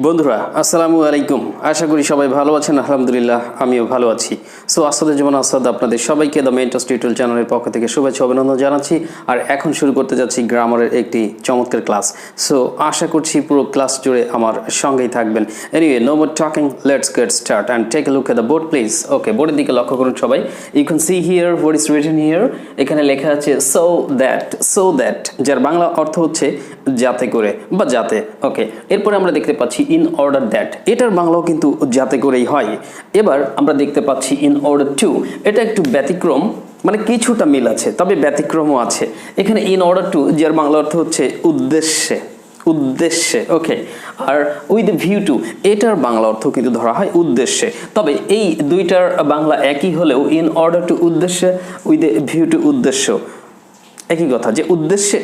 বন্ধুরা আসসালামু আলাইকুম। আশা করি সবাই ভালো আছেন। আলহামদুলিল্লাহ আমিও ভালো আছি। সো আসাদুজ্জামান আসাদ আপনাদের সবাইকে দ্য মেন্টস টিউটোরিয়াল চ্যানেলের পক্ষ থেকে শুভেচ্ছা অভিনন্দন জানাচ্ছি। আর এখন শুরু করতে যাচ্ছি গ্রামারের একটি চমৎকার ক্লাস। সো আশা করছি পুরো ক্লাস জুড়ে আমার সঙ্গেই থাকবেন। Anyway, no more talking, let's get start and take a look at the board please. Okay, বোর্ডের দিকে লক্ষ্য করুন সবাই। You can see here what is written here. এখানে লেখা আছে সো দ্যাট, যার বাংলা অর্থ হচ্ছে যাতে করে বা যাতে। ওকে, এরপরে আমরা দেখতে পাচ্ছি ইন অর্ডার দ্যাট, এটার বাংলাও কিন্তু যাতে করেই হয়। এবার আমরা দেখতে পাচ্ছি ইন অর্ডার টু, এটা একটু ব্যতিক্রম, মানে কিছুটা মিল আছে তবে ব্যতিক্রমও আছে। এখানে ইন অর্ডার টু, যার বাংলা অর্থ হচ্ছে উদ্দেশ্যে। ওকে, আর উইথ ভিউ টু, এটার বাংলা অর্থ কিন্তু ধরা হয় উদ্দেশ্যে। তবে এই দুইটার বাংলা একই হলেও ইন অর্ডার টু উদ্দেশ্যে, উইথ ভিউ টু উদ্দেশ্য একই কথা, যে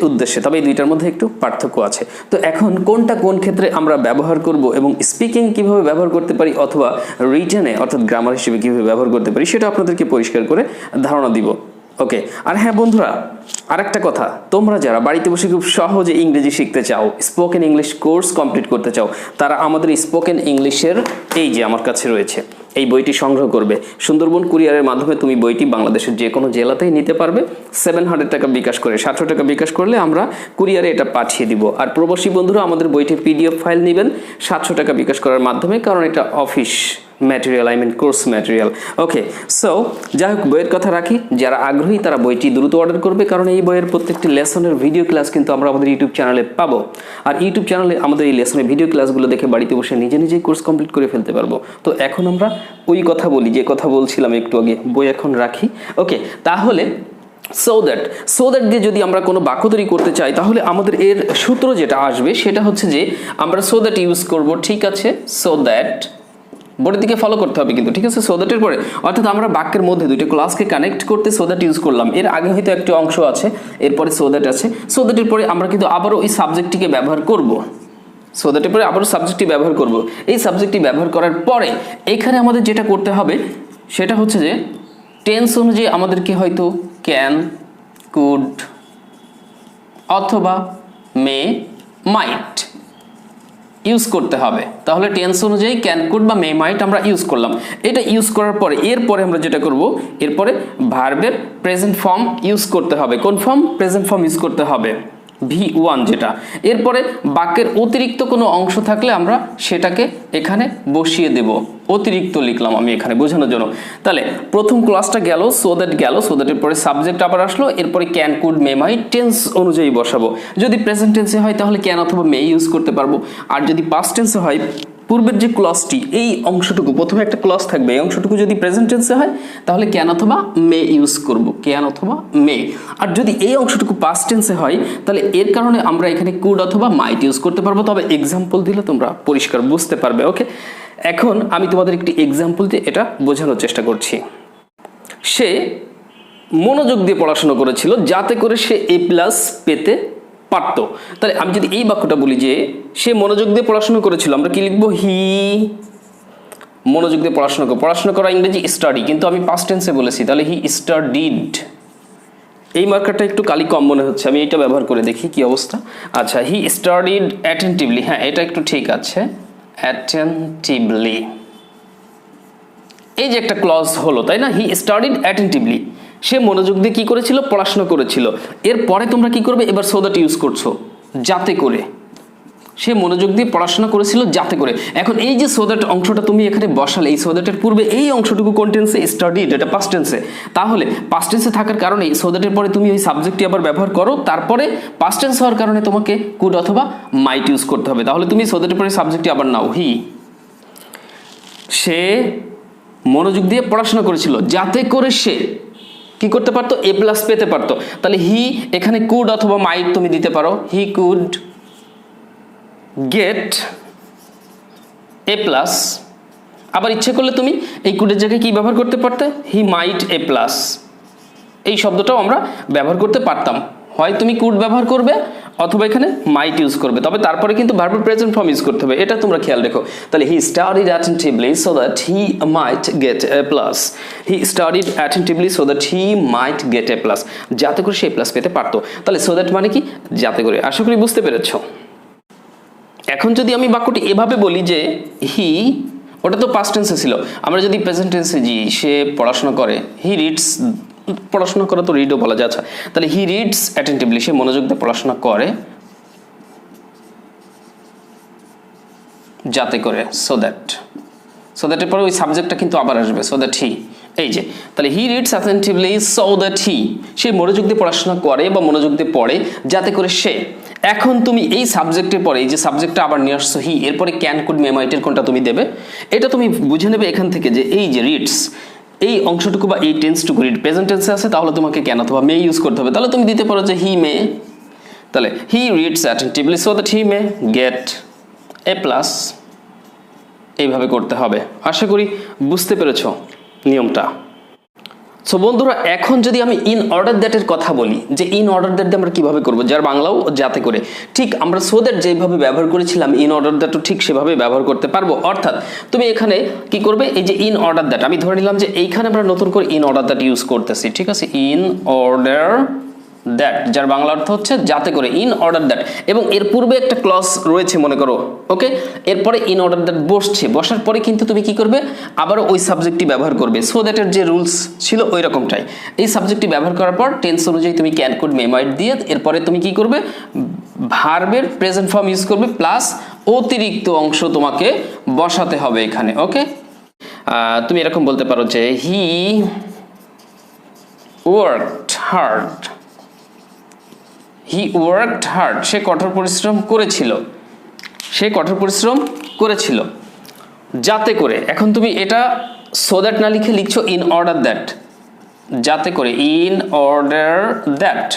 উদ্দেশ্যে, তবে এই দুইটার মধ্যে একটু পার্থক্য আছে। তো এখন কোনটা কোন ক্ষেত্রে আমরা ব্যবহার করব এবং স্পিকিং কিভাবে ব্যবহার করতে পারি অথবা রিটেনে অর্থাৎ গ্রামার হিসেবে কিভাবে ব্যবহার করতে পারি সেটা আপনাদেরকে পরিষ্কার করে ধারণা দিব। ওকে, আর হ্যাঁ বন্ধুরা, আরেকটা কথা, তোমরা যারা বাড়িতে বসে খুব সহজে ইংরেজি শিখতে চাও, স্পোকেন ইংলিশ কোর্স কমপ্লিট করতে চাও, তারা আমাদের স্পোকেন ইংলিশের এই যে আমার কাছে রয়েছে এই বইটি সংগ্রহ করবে। সুন্দরবন কুরিয়ারের মাধ্যমে তুমি বইটি বাংলাদেশের যে কোনো জেলাতেই নিতে পারবে। 700 টাকা বিকাশ করে, 700 টাকা বিকাশ করলে আমরা কুরিয়ারে এটা পাঠিয়ে দিব। আর প্রবাসী বন্ধুরা আমাদের বইটির PDF ফাইল নেবেন 700 টাকা বিকাশ করার মাধ্যমে, কারণ এটা অফিস ম্যাটেরিয়াল, কোর্স ম্যাটেরিয়াল। ওকে, সো যাই হোক, বইয়ের কথা রাখি, যারা আগ্রহী তারা বইটি দ্রুত অর্ডার করবে, কারণ এই বইয়ের প্রত্যেকটি লেসনের ভিডিও ক্লাস কিন্তু আমরা আমাদের ইউটিউব চ্যানেলে পাবো। আর ইউটিউব চ্যানেলে আমাদের এই লেসনের ভিডিও ক্লাসগুলো দেখে বাড়িতে বসে নিজেই কোর্স কমপ্লিট করে ফেলতে পারবো। তো এখন আমরা ওই কথা বলি যে কথা বলছিলাম একটু আগে, বই এখন রাখি। ওকে, তাহলে সো দ্যাট দিয়ে যদি আমরা কোনো বাক্য তৈরি করতে চাই তাহলে আমাদের এর সূত্র যেটা আসবে সেটা হচ্ছে যে আমরা সো দ্যাট ইউজ করব। ঠিক আছে, সো দ্যাট বোর্ডের দিকে ফলো করতে হবে কিন্তু, ঠিক আছে। সো দ্যাটের পরে অর্থাৎ আমরা বাক্যের মধ্যে দুইটা ক্লাসকে কানেক্ট করতে সো দ্যাট ইউজ করলাম। এর আগে হয়তো একটা অংশ আছে, এরপরে সো দ্যাট আছে। সো দ্যাটের পরে আমরা কিন্তু আবারও ওই সাবজেক্টটিকে ব্যবহার করব। সো দ্যাটের পরে আবারও সাবজেক্টটি ব্যবহার করব। এই সাবজেক্টটি ব্যবহার করার পরে এখানে আমাদের যেটা করতে হবে সেটা হচ্ছে যে টেন্স অনুযায়ী আমাদেরকে হয়তো ক্যান, কুড অথবা মে, মাইট ইউজ করতে হবে। তাহলে টেন্স অনুযায়ী ক্যান, কুড বা মে, মাইট আমরা ইউজ করলাম। এটা ইউজ করার পরে এরপরে আমরা যেটা করব, এরপরে ভার্বের প্রেজেন্ট ফর্ম ইউজ করতে হবে। কোন ফর্ম? প্রেজেন্ট ফর্ম ইউজ করতে হবে, V1 যেটা। এরপরে বাক্যের অতিরিক্ত কোনো অংশ থাকলে আমরা সেটাকে এখানে বসিয়ে দেব। অতিরিক্ত লিখলাম আমি এখানে বোঝানোর জন্য। তাহলে প্রথম ক্লাসটা গেল, সো দ্যাটের পরে সাবজেক্ট আবার আসলো, এরপরে can, could, may, might tense অনুযায়ী বসাবো। যদি প্রেজেন্ট টেন্সে হয় তাহলে ক্যান অথবা মে ইউজ করতে পারবো। আর যদি পাস্ট টেন্সে হয়, পূর্বের যে ক্লজটি, এই অংশটুকু, প্রথমে একটা ক্লজ থাকবে, এই অংশটুকু যদি প্রেজেন্ট টেন্সে হয় তাহলে ক্যান অথবা মে ইউজ করব, ক্যান অথবা মে। আর যদি এই অংশটুকু পাস্ট টেন্সে হয় তাহলে এর কারণে আমরা এখানে কুড অথবা মাইট ইউজ করতে পারবো। তবে এক্সাম্পল দিলে তোমরা পরিষ্কার বুঝতে পারবে। ওকে, এখন আমি তোমাদের একটি এক্সাম্পল দিয়ে এটা বোঝানোর চেষ্টা করছি। সে মনোযোগ দিয়ে পড়াশোনা করেছিল যাতে করে সে A+ পেতে পারত। তাহলে আমি যদি এই বাক্যটা বলি যে সে মনোযোগ দিয়ে পড়াশোনা করেছিল, আমরা কি লিখবো? হি মনোযোগ দিয়ে পড়াশোনা করা ইংরেজি স্টাডি, কিন্তু আমি পাস্ট টেন্সে বলেছি, তাহলে হি স্টাডিড। এই মার্কারটা একটু কালি কম মনে হচ্ছে, আমি এটা ব্যবহার করে দেখি কি অবস্থা। আচ্ছা, হি স্টাডিড অ্যাটেন্টিভলি, হ্যাঁ এটা একটু ঠিক আছে, অ্যাটেন্টিভলি। এই যে একটা ক্লজ হলো, তাই না? হি স্টাডিড অ্যাটেন্টিভলি, সে মনোযোগ দিয়ে কি করেছিল? পড়াশোনা করেছিল। এরপরে তোমরা কি করবে? এবার সো দ্যাট ইউজ করছো, যাতে করে। সে মনোযোগ দিয়ে পড়াশোনা করেছিল যাতে করে। এখন এই যে সো দ্যাট অংশটা তুমি এখানে বসালে, এই সো দ্যাটের পূর্বে এই অংশটুকু কোন টেন্সে? স্টাডিড, এটা পাস্ট টেন্সে। তাহলে পাস্ট টেন্সে থাকার কারণে সো দ্যাটের পরে তুমি ওই সাবজেক্টটি আবার ব্যবহার করো, তারপরে পাস্ট টেন্স হওয়ার কারণে তোমাকে কুড অথবা মাইট ইউজ করতে হবে। তাহলে তুমি সো দ্যাটের পরে সাবজেক্টটি আবার নাও, হি। সে মনোযোগ দিয়ে পড়াশোনা করেছিল যাতে করে সে কি করতে পারতো? A+ পেতে পারতো। তাহলে হি এখানে কুড অথবা মাইট তুমি দিতে পারো, হি কুড গেট A+। আবার ইচ্ছে করলে তুমি এই কুডের জায়গায় কি ব্যবহার করতে পারতে? হি মাইট A+। এই শব্দটাও আমরা ব্যবহার করতে পারতাম। হয় তুমি কুড ব্যবহার করবে অথবা এখানে মাইট ইউজ করবে, তবে তারপরে কিন্তু ভার্বের প্রেজেন্ট ফর্ম ইউজ করতে হবে, এটা তোমরা খেয়াল রেখো। তাহলে হি studied attentively so that he might get A+। He studied attentively so that he might get A+, যাতে করে সে A+ পেতে পারতো। তাহলে সো দ্যাট মানে কি? যাতে করে। আশা করি বুঝতে পেরেছো। এখন যদি আমি বাক্যটি এভাবে বলি যে হি, ওটা তো পাস্ট টেন্সে ছিল, আমরা যদি প্রেজেন্ট টেন্সে জি সে পড়াশোনা করে, হি রিডস, পড়াশোনা করে তো রিডও বলা যায়, আচ্ছা তাহলে হি রিডস অ্যাটেন্টিভলি, সে মনোযোগ দিয়ে পড়াশোনা করে, যাতে করে, সো দ্যাটের পরে ওই সাবজেক্টটা কিন্তু আবার আসবে, সো দ্যাট হি, এই যে তাহলে he reads attentively so that he, সে মনোযোগ দিয়ে পড়াশোনা করে বা মনোযোগ দিয়ে পড়ে যাতে করে সে। এখন তুমি এই সাবজেক্টের পরে এই যে সাবজেক্টটা আবার নিয়ে আসছো হি, এরপরে ক্যান, কুড, মে, মাইটের কোনটা তুমি দেবে, এটা তুমি বুঝে নেবে এখান থেকে যে এই যে রিডস এই অংশটুকু বা এই টেন্সটুকু রিড প্রেজেন্ট টেন্সে আছে, তাহলে তোমাকে ক্যান অথবা মে ইউজ করতে হবে। তাহলে তুমি দিতে পারো যে হি মে, তাহলে he reads attentively so that he may get A plus, এইভাবে করতে হবে। আশা করি বুঝতে পেরেছো নিয়মটা। সো বন্ধুরা, এখন যদি আমি ইন অর্ডার দ্যাটের কথা বলি, যে ইন অর্ডার দ্যাট আমরা কিভাবে করব, যার বাংলাও যাতে করে, ঠিক আমরা সো দ্যাট যেভাবে ব্যবহার করেছিলাম ইন অর্ডার দ্যাটও ঠিক সেভাবে ব্যবহার করতে পারবো। অর্থাৎ তুমি এখানে কি করবে, এই যে ইন অর্ডার দ্যাট, আমি ধরে নিলাম যে এইখানে আমরা নতুন করে ইন অর্ডার দ্যাট ইউজ করতেছি, ঠিক আছে, ইন অর্ডার দ্যাট, যার বাংলা অর্থ হচ্ছে যাতে করে, ইন অর্ডার দ্যাট, এবং এর পূর্বে একটা ক্লজ রয়েছে মনে করো, ওকে, এরপরে ইন অর্ডার দ্যাট বসছে, বসার পরে কিন্তু তুমি কি করবে, আবারও ওই সাবজেক্টটি ব্যবহার করবে, সো দ্যাটের যে রুলস ছিল ওই রকমটাই, এই সাবজেক্টটি ব্যবহার করার পর টেন্স অনুযায়ী তুমি ক্যান, কুড, মে, মাইট দিয়ে এরপরে তুমি কি করবে, ভার্বের প্রেজেন্ট ফর্ম ইউজ করবে, প্লাস অতিরিক্ত অংশ তোমাকে বসাতে হবে এখানে, ওকে। তুমি এরকম বলতে পারো যে he worked hard, he worked hard, সে কঠোর পরিশ্রম করেছিল, সে কঠোর পরিশ্রম করেছিল যাতে করে, এখন তুমি এটা সো দ্যাট না লিখে লিখছো ইন অর্ডার দ্যাট, যাতে করে, ইন অর্ডার দ্যাট,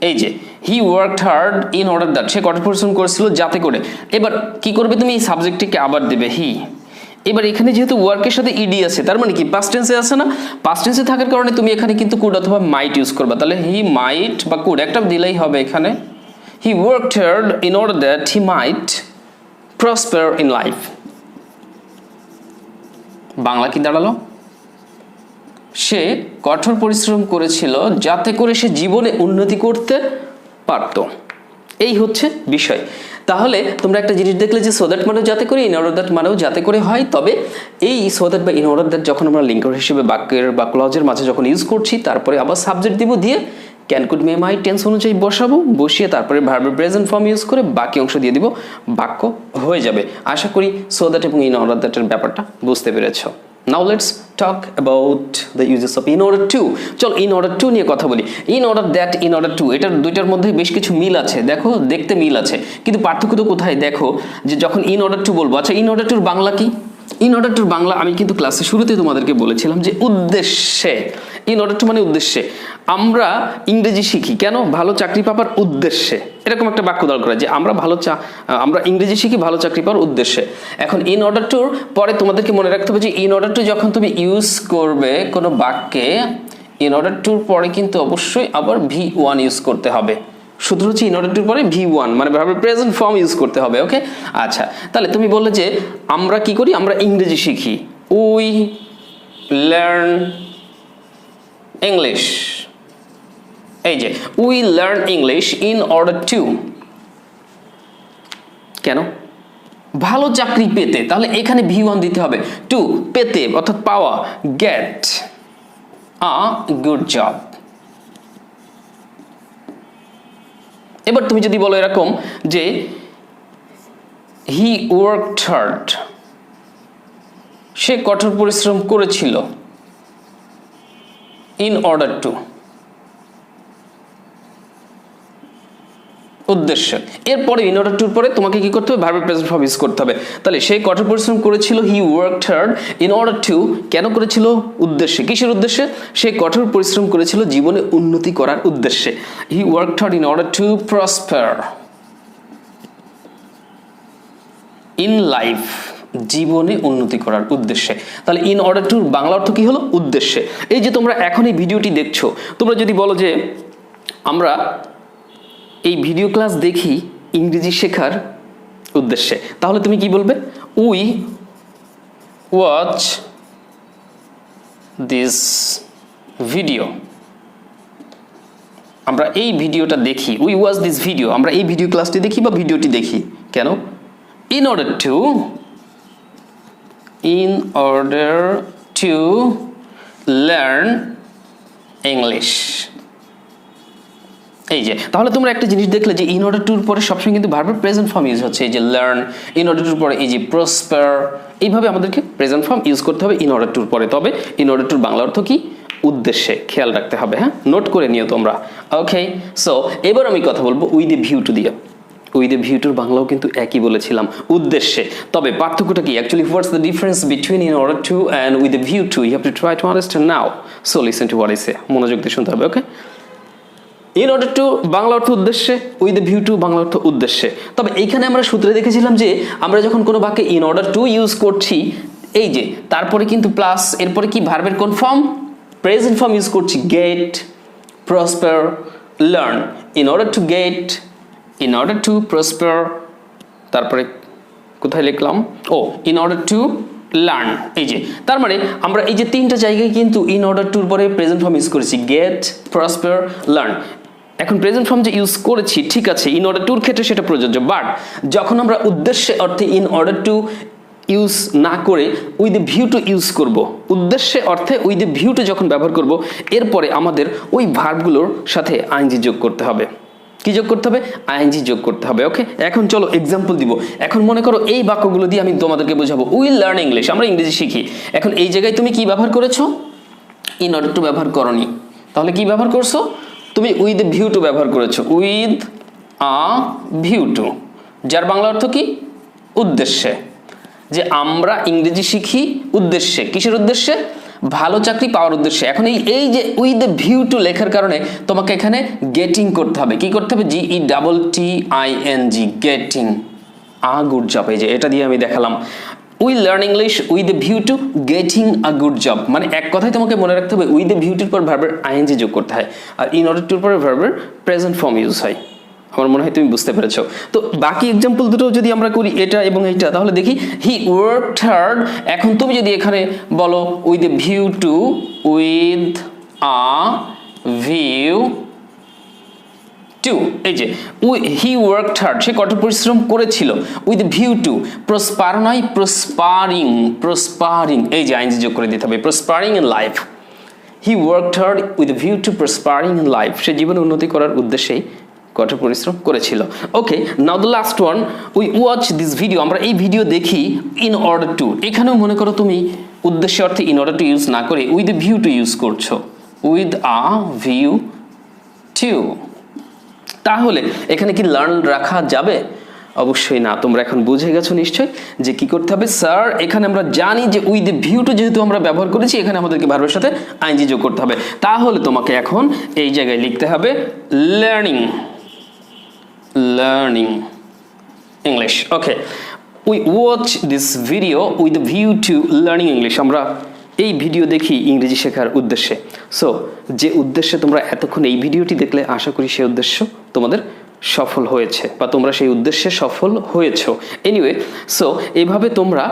এই যে he worked hard in order that, সে কঠোর পরিশ্রম করেছিল যাতে করে। এবার কি করবে, তুমি এই সাবজেক্টটিকে আবার দেবে হি, এবার এখানে যেহেতু ওয়ার্কের সাথে ইডি আছে, তার মানে কি পাস্ট টেন্সে আছে না, পাস্ট টেন্সে থাকার কারণে তুমি এখানে কিন্তু কুড অথবা মাইট ইউজ করবে, তাহলে হি মাইট বা কুড একটা দিলেই হবে এখানে, he worked hard in order that he might prosper in life. Bangla কি দাঁড়ালো, সে কঠোর পরিশ্রম করেছিল যাতে করে সে জীবনে উন্নতি করতে পারত, এই হচ্ছে বিষয়। তাহলে তোমরা একটা জিনিস দেখলে যে সো দ্যাট মানেও যাতে করে, ইন অর্ডার দ্যাট মানেও যাতে করে হয়, তবে এই সো দ্যাট বা ইন অর্ডার দ্যাট যখন আমরা লিঙ্কার হিসেবে বাক্যের বা ক্লজের মাঝে যখন ইউজ করছি, তারপরে আবার সাবজেক্ট দিব, দিয়ে can, could, may, might tense অনুযায়ী বসাবো, বসিয়ে তারপরে ভার্বের প্রেজেন্ট ফর্ম ইউজ করে বাকি অংশ দিয়ে দিব, বাক্য হয়ে যাবে। আশা করি সো দ্যাট এবং ইন অর্ডার দ্যাটের ব্যাপারটা বুঝতে পেরেছো। Now let's talk about the uses of in order to. চল in order to নিয়ে কথা বলি। in order that, in order to, এটার দুইটার মধ্যে বেশ কিছু মিল আছে, দেখো দেখতে মিল আছে, কিন্তু পার্থক্য তো কোথায়, দেখো যে যখন in order to বলবো, আচ্ছা in order to বাংলা কি, in order to বাংলা আমি কিন্তু ক্লাসে শুরুতে তোমাদেরকে বলেছিলাম যে উদ্দেশ্যে, in order to মানে উদ্দেশ্যে। আমরা ইংরেজি শিখি কেন, ভালো চাকরি পাবার উদ্দেশ্যে, এরকম একটা বাক্য দরকার যে আমরা ইংরেজি শিখি ভালো চাকরি পাওয়ার উদ্দেশ্যে। এখন ইন অর্ডার টুর পরে তোমাদেরকে মনে রাখতে হবে যে ইন অর্ডার টু যখন তুমি ইউজ করবে কোনো বাক্যে, ইন অর্ডার টুর পরে কিন্তু অবশ্যই আবার V1 ইউজ করতে হবে, শুধু হচ্ছে ইন অর্ডার টুর পরে V1 মানে ভার্বের প্রেজেন্ট ফর্ম ইউজ করতে হবে, ওকে। আচ্ছা, তাহলে তুমি বললে যে আমরা কি করি, আমরা ইংরেজি শিখি, উই লার্ন ইংলিশ, এই যে we learn English in order two, কেন, ভালো চাকরি পেতে, তাহলে এখানে V1 দিতে হবে, টু পেতে অর্থাৎ পাওয়া, গেট আ গুড জব। এবার তুমি যদি বলো এরকম যে হি ওয়ার্কড হার্ড, সে কঠোর পরিশ্রম করেছিল, ইন অর্ডার টু উদ্দেশ্য, এরপরে ইন অর্ডার টুর পরে তোমাকে কি করতে হবে, ভার্বের প্রেজেন্ট ফর্ম ইউজ করতে হবে। তাহলে সে কঠোর পরিশ্রম করেছিল, হি worked hard in order two, কেন করেছিল, উদ্দেশ্যে, কিসের উদ্দেশ্যে, সে কঠোর পরিশ্রম করেছিল জীবনে উন্নতি করার উদ্দেশ্যে, হি worked hard in order to prosper in life, জীবনে উন্নতি করার উদ্দেশ্যে। তাহলে ইন অর্ডার টুর বাংলা অর্থ কি হলো, উদ্দেশ্যে। এই যে তোমরা এখন এই ভিডিওটি দেখছো, তোমরা যদি বলো যে আমরা এই ভিডিও ক্লাস দেখি ইংরেজি শেখার উদ্দেশ্যে, তাহলে তুমি কি বলবে, উই ওয়াচ দিস ভিডিও, আমরা এই ভিডিওটা দেখি, উই ওয়াচ দিস ভিডিও, আমরা এই ভিডিও ক্লাসটি দেখি বা ভিডিওটি দেখি কেন? in order to learn English। এই যে তাহলে তোমরা একটা জিনিস দেখলে যে in order to এর পরে সবসময় কিন্তু ভার্বের প্রেজেন্ট ফর্ম ইউজ হচ্ছে। এই যে learn, in order to এর পরে এই যে prosper, এইভাবে আমাদেরকে প্রেজেন্ট ফর্ম ইউজ করতে হবে in order to এর পরে। তবে in order to এর বাংলা অর্থ কি? উদ্দেশ্যে। খেয়াল রাখতে হবে, হ্যাঁ, নোট করে নিও তোমরা। ওকে, সো এবার আমি কথা বলবো উইথ এ ভিউ টু দিয়ে। উইথ এ ভিউ টুর বাংলাও কিন্তু একই বলেছিলাম, উদ্দেশ্যে। তবে পার্থক্যটা কি? Actually what's the difference between in order to and with a view to? You have to try to understand now. So listen to what I say. মনোযোগ দিয়ে শুনতে হবে, okay? In order to Bangla অর্থ উদ্দেশ্যে, with a view to Bangla অর্থ উদ্দেশ্যে। তবে এইখানে আমরা সূত্রে দেখেছিলাম যে আমরা যখন কোনো বাক্যে ইন অর্ডার টু ইউজ করছি, এই যে তারপরে কিন্তু প্লাস, এরপরে কি ভার্বের কোন ফর্ম? প্রেজেন্ট ফর্ম ইউজ করছি। Get, prosper, learn. In order to get, in order to prosper, তারপরে কোথায় লিখলাম? ও, in order to learn। এই যে তার মানে আমরা এই যে তিনটা জায়গায় কিন্তু in order to এর পরে প্রেজেন্ট ফর্ম ইউজ করেছি, get, prosper, learn। এখন প্রেজেন্ট ফর্ম যে ইউজ করেছি, ঠিক আছে, in order to এর ক্ষেত্রে সেটা প্রযোজ্য, বাট যখন আমরা উদ্দেশ্যে অর্থে in order to ইউজ না করে with a view to use করব, উদ্দেশ্যে অর্থে উইথ এ ভিউ টু যখন ব্যবহার করব, এরপরে আমাদের ওই ভার্বগুলোর সাথে আইএনজি যোগ করতে হবে। কি যোগ করতে হবে? আইএনজি যোগ করতে হবে। ওকে, এখন চলো এক্সাম্পল দিব। এখন মনে করো এই বাক্যগুলো দিয়ে আমি তোমাদেরকে বোঝাবো উইল লার্ন ইংলিশ, আমরা ইংরেজি শিখি। এখন এই জায়গায় তুমি কি ব্যবহার করেছো? ইন অর্ডার টু ব্যবহার করনি, তাহলে কি ব্যবহার করছো? তুমি উইথ এ ভিউ টু ব্যবহার করেছো, উইথ আ ভিউ টু, যার বাংলা অর্থ কি? উদ্দেশ্যে। যে আমরা ইংরেজি শিখি উদ্দেশ্যে। কিসের উদ্দেশ্যে? ভালো চাকরি পাওয়ার উদ্দেশ্যে। এখন এই যে উইথ দ্য ভিউ টু লেখার কারণে তোমাকে এখানে গেটিং করতে হবে। কি করতে হবে? GETTING, getting, a good job. এই যে এটা দিয়ে আমি দেখালাম, will learn English with the view to getting a good job. মানে এক কথায় তোমাকে মনে রাখতে হবে উইথ দ্য ভিউ টুর পর ভার্বের আইএনজি যোগ করতে হয়, আর ইন অর্ডার টুর পর ভার্বের প্রেজেন্ট ফর্ম ইউজ হয়। আমার মনে হয় তুমি বুঝতে পেরেছো। তো বাকি এক্সাম্পল দুটো যদি আমরা করি, এটা এবং এইটা, তাহলে দেখি হি ওয়ার্কড হার্ড। এখন তুমি যদি এখানে বলো with a view two, with a view to, এই যে হি ওয়ার্কড হার্ড, সে কঠোর পরিশ্রম করেছিল। উইথ ভিউ টু, প্রসপার নয়, প্রসপারিং, প্রসপারিং, এই যে আইএনজি যোগ করে দিতে হবে, prospering in life. He worked hard with view to prospering in life, সে জীবনে উন্নতি করার উদ্দেশ্যেই কঠোর পরিশ্রম করেছিল। Okay, now the last one, we watch this video, আমরা এই ভিডিও দেখি ইন অর্ডার টু। এখানেও মনে করো তুমি উদ্দেশ্য অর্থে ইন অর্ডার টু ইউজ না করে with a view to use করছো, উইথ আ ভিউ টু। তাহলে এখানে কি লার্ন রাখা যাবে? অবশ্যই না। তোমরা এখন বুঝে গেছো নিশ্চয় যে কি করতে হবে। স্যার, এখানে আমরা জানি যে উইথ এ ভিউ টু যেহেতু আমরা ব্যবহার করেছি, এখানে আমাদেরকে ভার্বের সাথে আইএনজি যোগ করতে হবে। তাহলে তোমাকে এখন এই জায়গায় লিখতে হবে learning, learning English. Okay, we watch this video with view two learning English, আমরা এই ভিডিও দেখি ইংরেজি শেখার উদ্দেশ্যে। সো যে উদ্দেশ্যে তোমরা এতক্ষণ এই ভিডিওটি দেখলে, আশা করি সেই উদ্দেশ্য তোমাদের সফল হয়েছে বা তোমরা সেই উদ্দেশ্যে সফল হয়েছো। এনিওয়ে, সো এইভাবে তোমরা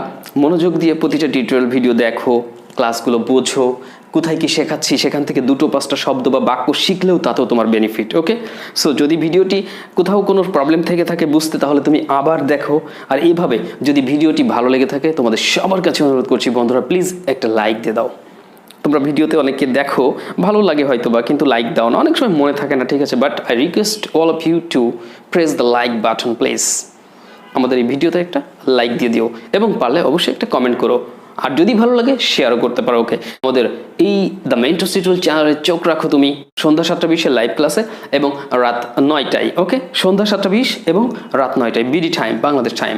মনোযোগ দিয়ে প্রতিটা টিউটোরিয়াল ভিডিও দেখো, ক্লাসগুলো বোঝো, কোথায় কি শেখাচ্ছি সেখান থেকে 2-5টা শব্দ বা বাক্য শিখলেও তাতেও তোমার বেনিফিট। ওকে, সো যদি ভিডিওটি কোথাও কোনো প্রবলেম থেকে থাকে বুঝতে, তাহলে তুমি আবার দেখো। আর এইভাবে যদি ভিডিওটি ভালো লেগে থাকে, তোমাদের সবার কাছে অনুরোধ করছি বন্ধুরা, প্লিজ একটা লাইক দিয়ে দাও। তোমরা ভিডিওতে অনেকে দেখো, ভালো লাগে হয়তো বা, কিন্তু লাইক দাও না, অনেক সময় মনে থাকে না, ঠিক আছে, but I request all of you to press the like button please. আমাদের এই ভিডিওতে একটা লাইক দিয়ে দিও এবং পারলে অবশ্যই একটা কমেন্ট করো, আর যদি ভালো লাগে শেয়ারও করতে পারো। ওকে, আমাদের এই দ্য মেন্টর টিউটোরিয়াল চ্যানেলে চোখ রাখো তুমি সন্ধ্যা 7:20 লাইভ ক্লাসে এবং রাত 9টায়। ওকে, সন্ধ্যা 7:20 এবং রাত 9টায় BD time, Bangladesh time.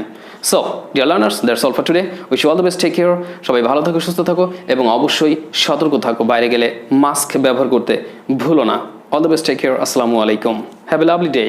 So dear learners, that's all for today. Wish you all the best, take care. সবাই ভালো থাকো, সুস্থ থাকো এবং অবশ্যই সতর্ক থাকো, বাইরে গেলে মাস্ক ব্যবহার করতে ভুলো না। All the best, take care. আসসালামু আলাইকুম, হ্যাভ এ লাভলি ডে।